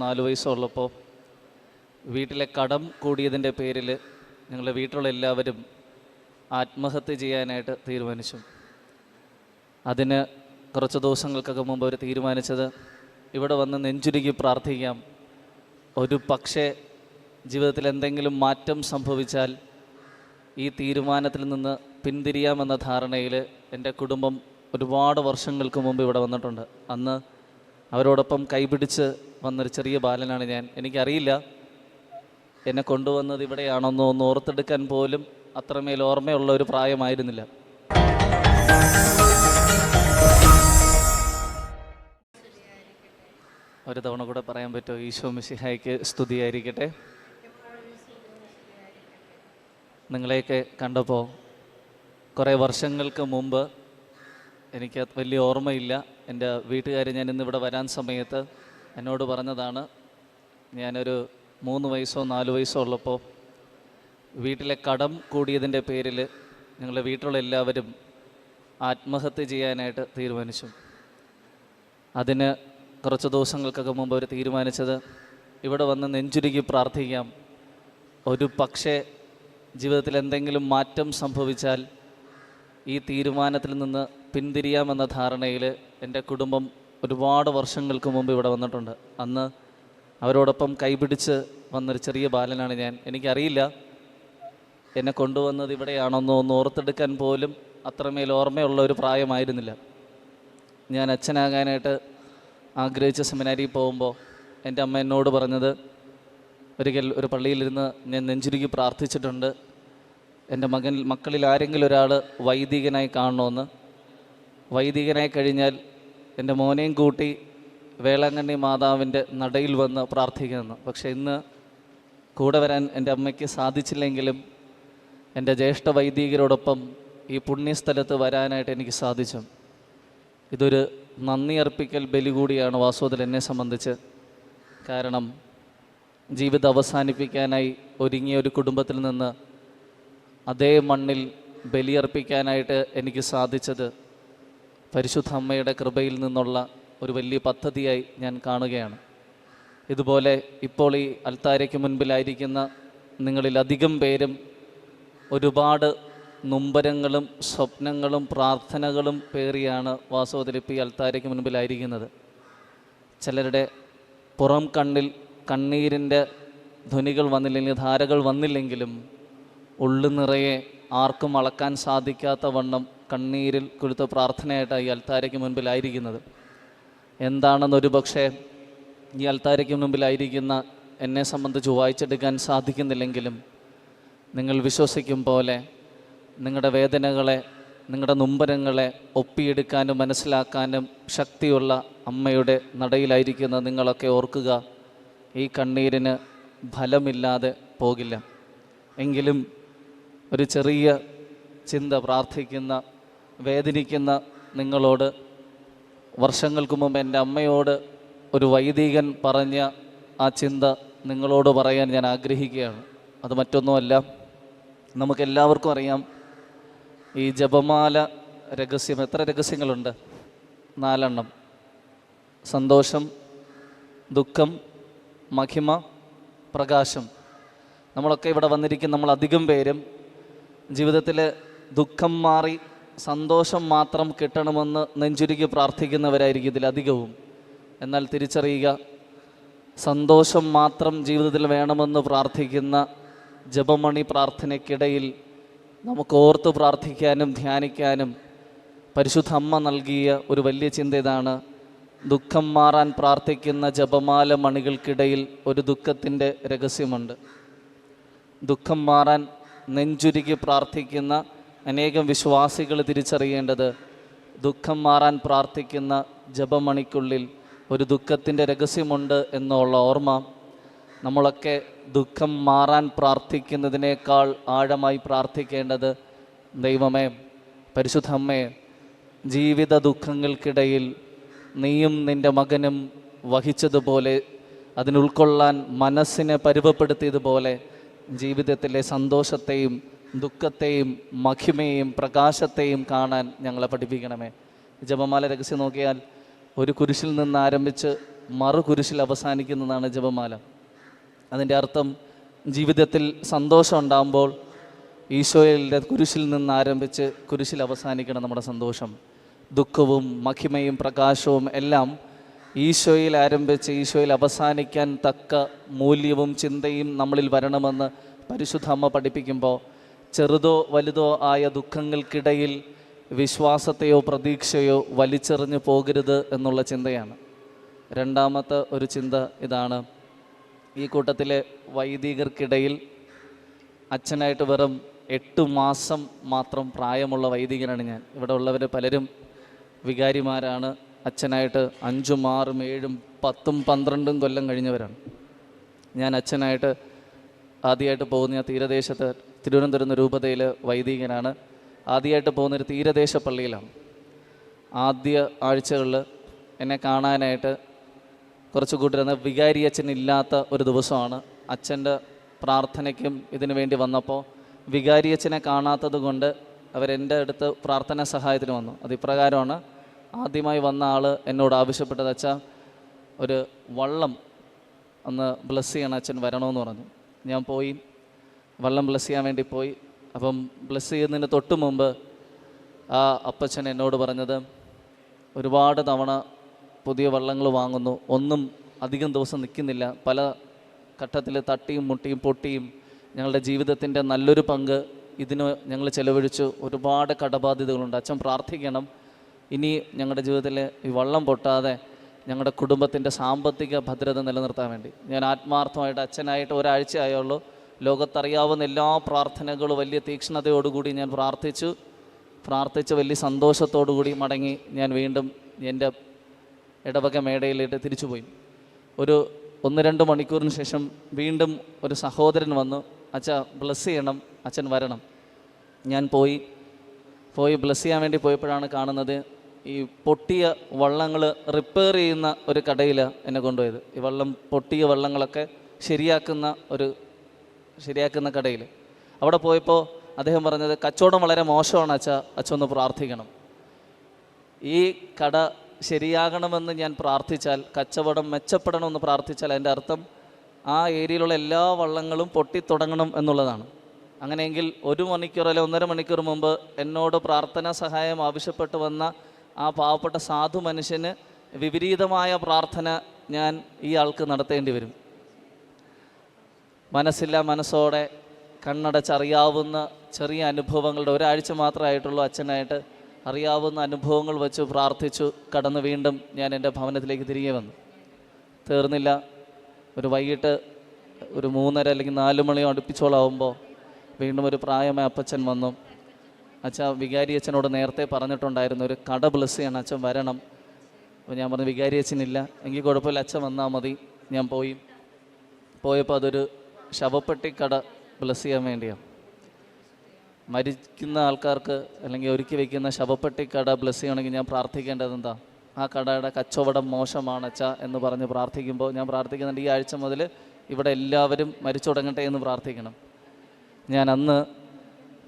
4 വയസ്സോ ഉള്ളപ്പോൾ വീട്ടിലെ കടം കൂടിയതിൻ്റെ പേരിൽ ഞങ്ങളുടെ വീട്ടിലുള്ള എല്ലാവരും ആത്മഹത്യ ചെയ്യാനായിട്ട് തീരുമാനിച്ചു. അതിന് കുറച്ച് ദിവസങ്ങൾക്കൊക്കെ മുമ്പ് അവർ തീരുമാനിച്ചത് ഇവിടെ വന്ന് നെഞ്ചുരുകി പ്രാർത്ഥിക്കാം, ഒരു പക്ഷേ ജീവിതത്തിൽ എന്തെങ്കിലും മാറ്റം സംഭവിച്ചാൽ ഈ തീരുമാനത്തിൽ നിന്ന് പിന്തിരിയാമെന്ന ധാരണയിൽ എൻ്റെ കുടുംബം ഒരുപാട് വർഷങ്ങൾക്ക് മുമ്പ് ഇവിടെ വന്നിട്ടുണ്ട്. അന്ന് അവരോടൊപ്പം കൈപിടിച്ച് വന്നൊരു ചെറിയ ബാലനാണ് ഞാൻ. എനിക്കറിയില്ല എന്നെ കൊണ്ടുവന്നത് ഇവിടെയാണെന്നോ ഒന്ന് ഓർത്തെടുക്കാൻ പോലും അത്രമേൽ ഓർമ്മയുള്ള ഒരു പ്രായമായിരുന്നില്ല. ഒരു തവണ കൂടെ പറയാൻ പറ്റുമോ? ഈശോ മിശിഹായ്ക്ക് സ്തുതിയായിരിക്കട്ടെ. നിങ്ങളെയൊക്കെ കണ്ടപ്പോൾ കുറേ വർഷങ്ങൾക്ക് മുമ്പ്, എനിക്ക് വലിയ ഓർമ്മയില്ല, എൻ്റെ വീട്ടുകാർ ഞാൻ ഇന്നിവിടെ വരാൻ സമയത്ത് എന്നോട് പറഞ്ഞതാണ്, ഞാനൊരു 3 വയസ്സോ 4 വയസ്സോ ഉള്ളപ്പോൾ വീട്ടിലെ കടം കൂടിയതിൻ്റെ പേരിൽ ഞങ്ങളുടെ വീട്ടിലുള്ള എല്ലാവരും ആത്മഹത്യ ചെയ്യാനായിട്ട് തീരുമാനിച്ചു. അതിന് കുറച്ച് ദിവസങ്ങൾക്കൊക്കെ മുമ്പ് അവർ തീരുമാനിച്ചത് ഇവിടെ വന്ന് നെഞ്ചുരുകി പ്രാർത്ഥിക്കാം, ഒരു പക്ഷേ ജീവിതത്തിൽ എന്തെങ്കിലും മാറ്റം സംഭവിച്ചാൽ ഈ തീരുമാനത്തിൽ നിന്ന് പിന്തിരിയാമെന്ന ധാരണയിൽ എൻ്റെ കുടുംബം ഒരുപാട് വർഷങ്ങൾക്ക് മുമ്പ് ഇവിടെ വന്നിട്ടുണ്ട്. അന്ന് അവരോടൊപ്പം കൈപിടിച്ച് വന്നൊരു ചെറിയ ബാലനാണ് ഞാൻ. എനിക്കറിയില്ല എന്നെ കൊണ്ടുവന്നത് ഇവിടെയാണെന്നോ ഒന്ന് ഓർത്തെടുക്കാൻ പോലും അത്രമേൽ ഓർമ്മയുള്ള ഒരു പ്രായമായിരുന്നില്ല. ഞാൻ അച്ഛനാകാനായിട്ട് ആഗ്രഹിച്ച സെമിനാരിയിൽ പോകുമ്പോൾ എൻ്റെ അമ്മ എന്നോട് പറഞ്ഞത്, ഒരിക്കൽ ഒരു പള്ളിയിലിരുന്ന് ഞാൻ നെഞ്ചുരുകി പ്രാർത്ഥിച്ചിട്ടുണ്ട്, എൻ്റെ മക്കളിൽ ആരെങ്കിലും ഒരാൾ വൈദികനായി കാണണമെന്ന്. വൈദികനായി കഴിഞ്ഞാൽ എൻ്റെ മോനെയും കൂട്ടി വേളാങ്കണ്ണി മാതാവിൻ്റെ നടയിൽ വന്ന് പ്രാർത്ഥിക്കുമെന്ന്. പക്ഷേ ഇന്ന് കൂടെ വരാൻ എൻ്റെ അമ്മയ്ക്ക് സാധിച്ചില്ലെങ്കിലും എൻ്റെ ജ്യേഷ്ഠ വൈദികരോടൊപ്പം ഈ പുണ്യസ്ഥലത്ത് വരാനായിട്ട് എനിക്ക് സാധിച്ചു. ഇതൊരു നന്ദി അർപ്പിക്കൽ ബലി കൂടിയാണ് വാസ്തവത്തിൽ എന്നെ സംബന്ധിച്ച്. കാരണം ജീവിതം അവസാനിപ്പിക്കാനായി ഒരുങ്ങിയ ഒരു കുടുംബത്തിൽ നിന്ന് അതേ മണ്ണിൽ ബലിയർപ്പിക്കാനായിട്ട് എനിക്ക് സാധിച്ചത് പരിശുദ്ധ അമ്മയുടെ കൃപയിൽ നിന്നുള്ള ഒരു വലിയ പദ്ധതിയായി ഞാൻ കാണുകയാണ്. ഇതുപോലെ ഇപ്പോൾ ഈ അൽത്താരയ്ക്ക് മുൻപിലായിരിക്കുന്ന നിങ്ങളിലധികം പേരും ഒരുപാട് നൊമ്പരങ്ങളും സ്വപ്നങ്ങളും പ്രാർത്ഥനകളും പേറിയാണ് വാസ്തവത്തിൽ ഇപ്പോൾ ഈ അൽത്താരയ്ക്ക് മുൻപിലായിരിക്കുന്നത്. ചിലരുടെ പുറം കണ്ണിൽ കണ്ണീരിൻ്റെ ധ്വനികൾ വന്നില്ലെങ്കിൽ, ധാരകൾ വന്നില്ലെങ്കിലും ഉള്ളു നിറയെ ആർക്കും അളക്കാൻ സാധിക്കാത്ത വണ്ണം കണ്ണീരിൽ കൊടുത്ത പ്രാർത്ഥനയായിട്ടാണ് ഈ അൽത്താരയ്ക്ക് മുൻപിലായിരിക്കുന്നത്. എന്താണെന്നൊരു പക്ഷേ ഈ അൽത്താരയ്ക്ക് മുൻപിലായിരിക്കുന്ന എന്നെ സംബന്ധിച്ച് വായിച്ചെടുക്കാൻ സാധിക്കുന്നില്ലെങ്കിലും, നിങ്ങൾ വിശ്വസിക്കും പോലെ നിങ്ങളുടെ വേദനകളെ, നിങ്ങളുടെ നൊമ്പരങ്ങളെ ഒപ്പിയെടുക്കാനും മനസ്സിലാക്കാനും ശക്തിയുള്ള അമ്മയുടെ നടയിലായിരിക്കുന്ന നിങ്ങളൊക്കെ ഓർക്കുക, ഈ കണ്ണീരിന് ഫലമില്ലാതെ പോകില്ല. എങ്കിലും ഒരു ചെറിയ ചിന്ത പ്രാർത്ഥിക്കുന്ന, വേദനിക്കുന്ന നിങ്ങളോട്, വർഷങ്ങൾക്ക് മുമ്പ് എൻ്റെ അമ്മയോട് ഒരു വൈദികൻ പറഞ്ഞ ആ ചിന്ത നിങ്ങളോട് പറയാൻ ഞാൻ ആഗ്രഹിക്കുകയാണ്. അത് മറ്റൊന്നുമല്ല, നമുക്കെല്ലാവർക്കും അറിയാം ഈ ജപമാല രഹസ്യം. എത്ര രഹസ്യങ്ങളുണ്ട്? 4 സന്തോഷം, ദുഃഖം, മഹിമ, പ്രകാശം. നമ്മളൊക്കെ ഇവിടെ വന്നിരിക്കുന്ന നമ്മളധികം പേരും ജീവിതത്തിൽ ദുഃഖം മാറി സന്തോഷം മാത്രം കിട്ടണമെന്ന് നെഞ്ചുരുകി പ്രാർത്ഥിക്കുന്നവരായിരിക്കും ഇതിലധികവും. എന്നാൽ തിരിച്ചറിയുക, സന്തോഷം മാത്രം ജീവിതത്തിൽ വേണമെന്ന് പ്രാർത്ഥിക്കുന്ന ജപമണി പ്രാർത്ഥനയ്ക്കിടയിൽ നമുക്ക് ഓർത്ത് പ്രാർത്ഥിക്കാനും ധ്യാനിക്കാനും പരിശുദ്ധ അമ്മ നൽകിയ ഒരു വലിയ ചിന്ത ഇതാണ്. ദുഃഖം മാറാൻ പ്രാർത്ഥിക്കുന്ന ജപമാല മണികൾക്കിടയിൽ ഒരു ദുഃഖത്തിൻ്റെ രഹസ്യമുണ്ട്. ദുഃഖം മാറാൻ നെഞ്ചുരുകി പ്രാർത്ഥിക്കുന്ന അനേകം വിശ്വാസികൾ തിരിച്ചറിയേണ്ടത്, ദുഃഖം മാറാൻ പ്രാർത്ഥിക്കുന്ന ജപമണിക്കുള്ളിൽ ഒരു ദുഃഖത്തിൻ്റെ രഹസ്യമുണ്ട് എന്നുള്ള ഓർമ്മ. നമ്മളൊക്കെ ദുഃഖം മാറാൻ പ്രാർത്ഥിക്കുന്നതിനേക്കാൾ ആഴമായി പ്രാർത്ഥിക്കേണ്ടത്, ദൈവമേ, പരിശുദ്ധ അമ്മേ, ജീവിത ദുഃഖങ്ങൾക്കിടയിൽ നീയും നിൻ്റെ മകനും വഹിച്ചതുപോലെ, അതിനുൾക്കൊള്ളാൻ മനസ്സിനെ പരുവപ്പെടുത്തിയതുപോലെ ജീവിതത്തിലെ സന്തോഷത്തെയും ദുഃഖത്തെയും മഹിമയെയും പ്രകാശത്തെയും കാണാൻ ഞങ്ങളെ പഠിപ്പിക്കണമേ. ജപമാല രഹസ്യം നോക്കിയാൽ ഒരു കുരിശിൽ നിന്ന് ആരംഭിച്ച് മറുകുരിശിൽ അവസാനിക്കുന്നതാണ് ജപമാല. അതിൻ്റെ അർത്ഥം ജീവിതത്തിൽ സന്തോഷം ഉണ്ടാകുമ്പോൾ ഈശോയുടെ കുരിശിൽ നിന്ന് ആരംഭിച്ച് കുരിശിൽ അവസാനിക്കണം നമ്മുടെ സന്തോഷം. ദുഃഖവും മഹിമയും പ്രകാശവും എല്ലാം ഈശോയിൽ ആരംഭിച്ച് ഈശോയിൽ അവസാനിക്കാൻ തക്ക മൂല്യവും ചിന്തയും നമ്മളിൽ വരണമെന്ന് പരിശുദ്ധ അമ്മ പഠിപ്പിക്കുമ്പോൾ ചെറുതോ വലുതോ ആയ ദുഃഖങ്ങൾക്കിടയിൽ വിശ്വാസത്തെയോ പ്രതീക്ഷയോ വലിച്ചെറിഞ്ഞു പോകരുത് എന്നുള്ള ചിന്തയാണ്. രണ്ടാമത്തെ ഒരു ചിന്ത ഇതാണ്. ഈ കൂട്ടത്തിലെ വൈദികർക്കിടയിൽ അച്ഛനായിട്ട് വെറും 8 മാസം മാത്രം പ്രായമുള്ള വൈദികനാണ് ഞാൻ. ഇവിടെ ഉള്ളവർ പലരും വികാരിമാരാണ്. അച്ഛനായിട്ട് 5, 6, 7, 10, 12 കൊല്ലം കഴിഞ്ഞവരാണ്. ഞാൻ അച്ഛനായിട്ട് ആദ്യമായിട്ട് പോകുന്ന തീരദേശത്ത് തിരുവനന്തപുരം രൂപതയിൽ വൈദികനാണ്. ആദ്യമായിട്ട് പോകുന്നൊരു തീരദേശ പള്ളിയിലാണ്. ആദ്യ ആഴ്ചകളിൽ എന്നെ കാണാനായിട്ട് കുറച്ച് കൂട്ടിരുന്ന വികാരി അച്ഛനില്ലാത്ത ഒരു ദിവസമാണ്. അച്ഛൻ്റെ പ്രാർത്ഥനയ്ക്കും ഇതിനു വേണ്ടി വന്നപ്പോൾ വികാരി അച്ഛനെ കാണാത്തത് കൊണ്ട് അവരെൻ്റെ അടുത്ത് പ്രാർത്ഥനാ സഹായത്തിന് വന്നു. അത് ഇപ്രകാരമാണ്. ആദ്യമായി വന്ന ആൾ എന്നോട് ആവശ്യപ്പെട്ടത്, അച്ഛാ ഒരു വള്ളം ഒന്ന് ബ്ലസ് ചെയ്യണം, അച്ഛൻ വരണമെന്ന് പറഞ്ഞു. ഞാൻ പോയി വള്ളം ബ്ലസ് ചെയ്യാൻ വേണ്ടി പോയി. അപ്പം ബ്ലസ് ചെയ്യുന്നതിന് തൊട്ട് മുമ്പ് ആ അപ്പച്ചൻ എന്നോട് പറഞ്ഞത്, ഒരുപാട് തവണ പുതിയ വള്ളങ്ങൾ വാങ്ങുന്നു, ഒന്നും അധികം ദിവസം നിൽക്കുന്നില്ല, പല ഘട്ടത്തിൽ തട്ടിയും മുട്ടിയും പൊട്ടിയും ഞങ്ങളുടെ ജീവിതത്തിൻ്റെ നല്ലൊരു പങ്ക് ഇതിന് ഞങ്ങൾ ചെലവഴിച്ചു, ഒരുപാട് കടബാധ്യതകളുണ്ട്, അച്ഛൻ പ്രാർത്ഥിക്കണം ഇനി ഞങ്ങളുടെ ജീവിതത്തിൽ ഈ വള്ളം പൊട്ടാതെ ഞങ്ങളുടെ കുടുംബത്തിൻ്റെ സാമ്പത്തിക ഭദ്രത നിലനിർത്താൻ വേണ്ടി. ഞാൻ ആത്മാർത്ഥമായിട്ട് അച്ഛനായിട്ട് ഒരാഴ്ച ആയുള്ളൂ. ലോകത്തറിയാവുന്ന എല്ലാ പ്രാർത്ഥനകളും വലിയ തീക്ഷ്ണതയോടുകൂടി ഞാൻ പ്രാർത്ഥിച്ച് വലിയ സന്തോഷത്തോടു കൂടി മടങ്ങി ഞാൻ വീണ്ടും എൻ്റെ ഇടവക മേടയിലിട്ട് തിരിച്ചുപോയി. ഒരു 1-2 മണിക്കൂറിന് ശേഷം വീണ്ടും ഒരു സഹോദരൻ വന്നു, അച്ഛാ ബ്ലസ് ചെയ്യണം, അച്ഛൻ വരണം. ഞാൻ പോയി ബ്ലസ് ചെയ്യാൻ വേണ്ടി പോയപ്പോഴാണ് കാണുന്നത് ഈ പൊട്ടിയ വള്ളങ്ങൾ റിപ്പയർ ചെയ്യുന്ന ഒരു കടയിൽ എന്നെ കൊണ്ടുപോയത്. ഈ പൊട്ടിയ വള്ളങ്ങളൊക്കെ ശരിയാക്കുന്ന കടയിൽ. അവിടെ പോയപ്പോൾ അദ്ദേഹം പറഞ്ഞത്, കച്ചവടം വളരെ മോശമാണ് അച്ഛൻ ഒന്ന് പ്രാർത്ഥിക്കണം. ഈ കട ശരിയാകണമെന്ന് ഞാൻ പ്രാർത്ഥിച്ചാൽ, കച്ചവടം മെച്ചപ്പെടണമെന്ന് പ്രാർത്ഥിച്ചാൽ അതിൻ്റെ അർത്ഥം ആ ഏരിയയിലുള്ള എല്ലാ വള്ളങ്ങളും പൊട്ടിത്തുടങ്ങണം എന്നുള്ളതാണ്. അങ്ങനെയെങ്കിൽ 1 മണിക്കൂർ അല്ലെങ്കിൽ 1.5 മണിക്കൂർ മുമ്പ് എന്നോട് പ്രാർത്ഥനാ സഹായം ആവശ്യപ്പെട്ട് വന്ന ആ പാവപ്പെട്ട സാധു മനുഷ്യന് വിപരീതമായ പ്രാർത്ഥന ഞാൻ ഈ ആൾക്ക് നടത്തേണ്ടി വരും. മനസ്സോടെ കണ്ണടച്ചറിയാവുന്ന ചെറിയ അനുഭവങ്ങളുടെ, ഒരാഴ്ച മാത്രമായിട്ടുള്ളൂ അച്ഛനായിട്ട്, അറിയാവുന്ന അനുഭവങ്ങൾ വെച്ച് പ്രാർത്ഥിച്ചു കടന്ന് വീണ്ടും ഞാൻ എൻ്റെ ഭവനത്തിലേക്ക് തിരികെ വന്നു. തീർന്നില്ല, ഒരു വൈകിട്ട് ഒരു 3:30 അല്ലെങ്കിൽ 4 മണിയോ അടുപ്പിച്ചോളാവുമ്പോൾ വീണ്ടും ഒരു പ്രായമായ അപ്പച്ചൻ വന്നു. അച്ഛാ വികാരി അച്ഛനോട് നേരത്തെ പറഞ്ഞിട്ടുണ്ടായിരുന്നു ഒരു കട ബ്ലസ് ചെയ്യണം, അച്ഛൻ വരണം. അപ്പോൾ ഞാൻ പറഞ്ഞു വികാരി അച്ഛനില്ല, എങ്കിൽ കുഴപ്പമില്ല, അച്ഛൻ വന്നാൽ മതി. ഞാൻ പോയപ്പോൾ അതൊരു ശവപ്പെട്ടി കട ബ്ലസ് ചെയ്യാൻ വേണ്ടിയാണ്. മരിക്കുന്ന ആൾക്കാർക്ക് അല്ലെങ്കിൽ ഒരുക്കി വയ്ക്കുന്ന ശവപ്പെട്ടി കട ബ്ലസ് ചെയ്യണമെങ്കിൽ ഞാൻ പ്രാർത്ഥിക്കേണ്ടത് എന്താ? ആ കടയുടെ കച്ചവടം മോശമാണ് അച്ഛാ എന്ന് പറഞ്ഞ് പ്രാർത്ഥിക്കുമ്പോൾ ഞാൻ പ്രാർത്ഥിക്കുന്നുണ്ട്, ഈ ആഴ്ച മുതൽ ഇവിടെ എല്ലാവരും മരിച്ചു തുടങ്ങട്ടെ എന്ന് പ്രാർത്ഥിക്കണം. ഞാൻ അന്ന്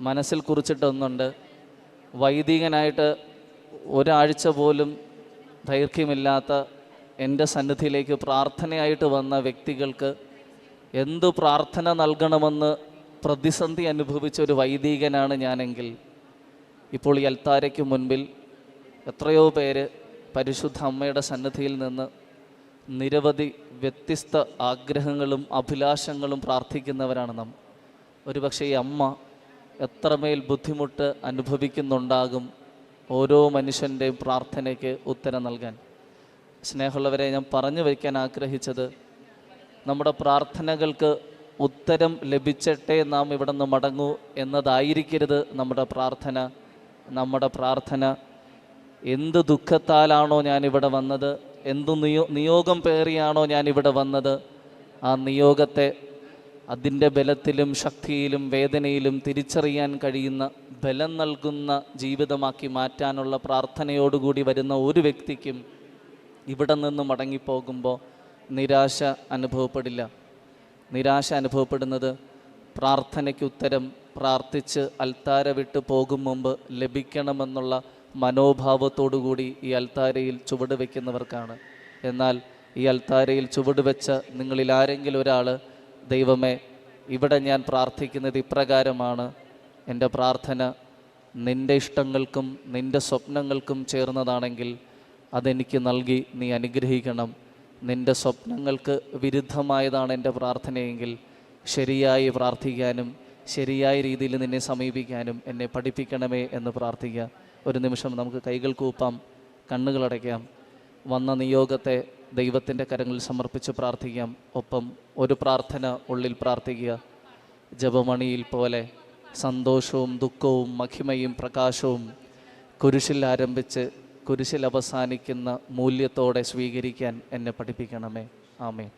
മനസ്സിൽ കുറിച്ചിട്ടൊന്നുണ്ട്, വൈദികനായിട്ട് ഒരാഴ്ച പോലും ദൈർഘ്യമില്ലാത്ത എൻ്റെ സന്നിധിയിലേക്ക് പ്രാർത്ഥനയായിട്ട് വന്ന വ്യക്തികൾക്ക് എന്തു പ്രാർത്ഥന നൽകണമെന്ന് പ്രതിസന്ധി അനുഭവിച്ച ഒരു വൈദികനാണ് ഞാനെങ്കിൽ, ഇപ്പോൾ ഈ അൽത്താരയ്ക്ക് മുൻപിൽ എത്രയോ പേര് പരിശുദ്ധ അമ്മയുടെ സന്നിധിയിൽ നിന്ന് നിരവധി വ്യത്യസ്ത ആഗ്രഹങ്ങളും അഭിലാഷങ്ങളും പ്രാർത്ഥിക്കുന്നവരാണ് നാം. ഒരുപക്ഷെ ഈ അമ്മ എത്രമേൽ ബുദ്ധിമുട്ട് അനുഭവിക്കുന്നുണ്ടാകും ഓരോ മനുഷ്യൻ്റെയും പ്രാർത്ഥനയ്ക്ക് ഉത്തരം നൽകാൻ. സ്നേഹമുള്ളവരെ, ഞാൻ പറഞ്ഞു വയ്ക്കാൻ ആഗ്രഹിച്ചത്, നമ്മുടെ പ്രാർത്ഥനകൾക്ക് ഉത്തരം ലഭിച്ചിട്ടേ നാം ഇവിടെ നിന്ന് മടങ്ങൂ എന്നതായിരിക്കരുത് നമ്മുടെ പ്രാർത്ഥന. നമ്മുടെ പ്രാർത്ഥന എന്ത് ദുഃഖത്താലാണോ ഞാനിവിടെ വന്നത്, എന്തു നിയോഗം പേറിയാണോ ഞാനിവിടെ വന്നത്, ആ നിയോഗത്തെ അതിൻ്റെ ബലത്തിലും ശക്തിയിലും വേദനയിലും തിരിച്ചറിയാൻ കഴിയുന്ന, ബലം നൽകുന്ന ജീവിതമാക്കി മാറ്റാനുള്ള പ്രാർത്ഥനയോടുകൂടി വരുന്ന ഒരു വ്യക്തിക്കും ഇവിടെ നിന്ന് മടങ്ങിപ്പോകുമ്പോൾ നിരാശ അനുഭവപ്പെടില്ല. നിരാശ അനുഭവപ്പെടുന്നത് പ്രാർത്ഥനയ്ക്ക് ഉത്തരം പ്രാർത്ഥിച്ച് അൽത്താര വിട്ട് പോകും മുമ്പ് ലഭിക്കണമെന്നുള്ള മനോഭാവത്തോടുകൂടി ഈ അൽത്താരയിൽ ചുവട് വയ്ക്കുന്നവർക്കാണ്. എന്നാൽ ഈ അൽത്താരയിൽ ചുവട് വെച്ച നിങ്ങളിൽ ആരെങ്കിലും ഒരാൾ, ദൈവമേ ഇവിടെ ഞാൻ പ്രാർത്ഥിക്കുന്നത് ഇപ്രകാരമാണ്, എൻ്റെ പ്രാർത്ഥന നിൻ്റെ ഇഷ്ടങ്ങൾക്കും നിൻ്റെ സ്വപ്നങ്ങൾക്കും ചേർന്നതാണെങ്കിൽ അതെനിക്ക് നൽകി നീ അനുഗ്രഹിക്കണം. നിൻ്റെ സ്വപ്നങ്ങൾക്ക് വിരുദ്ധമായതാണ് എൻ്റെ പ്രാർത്ഥനയെങ്കിൽ ശരിയായി പ്രാർത്ഥിക്കാനും ശരിയായ രീതിയിൽ നിന്നെ സമീപിക്കാനും എന്നെ പഠിപ്പിക്കണമേ എന്ന് പ്രാർത്ഥിക്കുക. ഒരു നിമിഷം നമുക്ക് കൈകൾ കൂപ്പാം, കണ്ണുകളടയ്ക്കാം. വന്ന നിയോഗത്തെ ദൈവത്തിൻ്റെ കരങ്ങളിൽ സമർപ്പിച്ച് പ്രാർത്ഥിക്കാം. ഒപ്പം ഒരു പ്രാർത്ഥന ഉള്ളിൽ പ്രാർത്ഥിക്കുക. ജപമണിയിൽ പോലെ സന്തോഷവും ദുഃഖവും മഹിമയും പ്രകാശവും കുരിശിൽ ആരംഭിച്ച് കുരിശിൽ അവസാനിക്കുന്ന മൂല്യത്തോടെ സ്വീകരിക്കാൻ എന്നെ പഠിപ്പിക്കണമേ. ആമേൻ.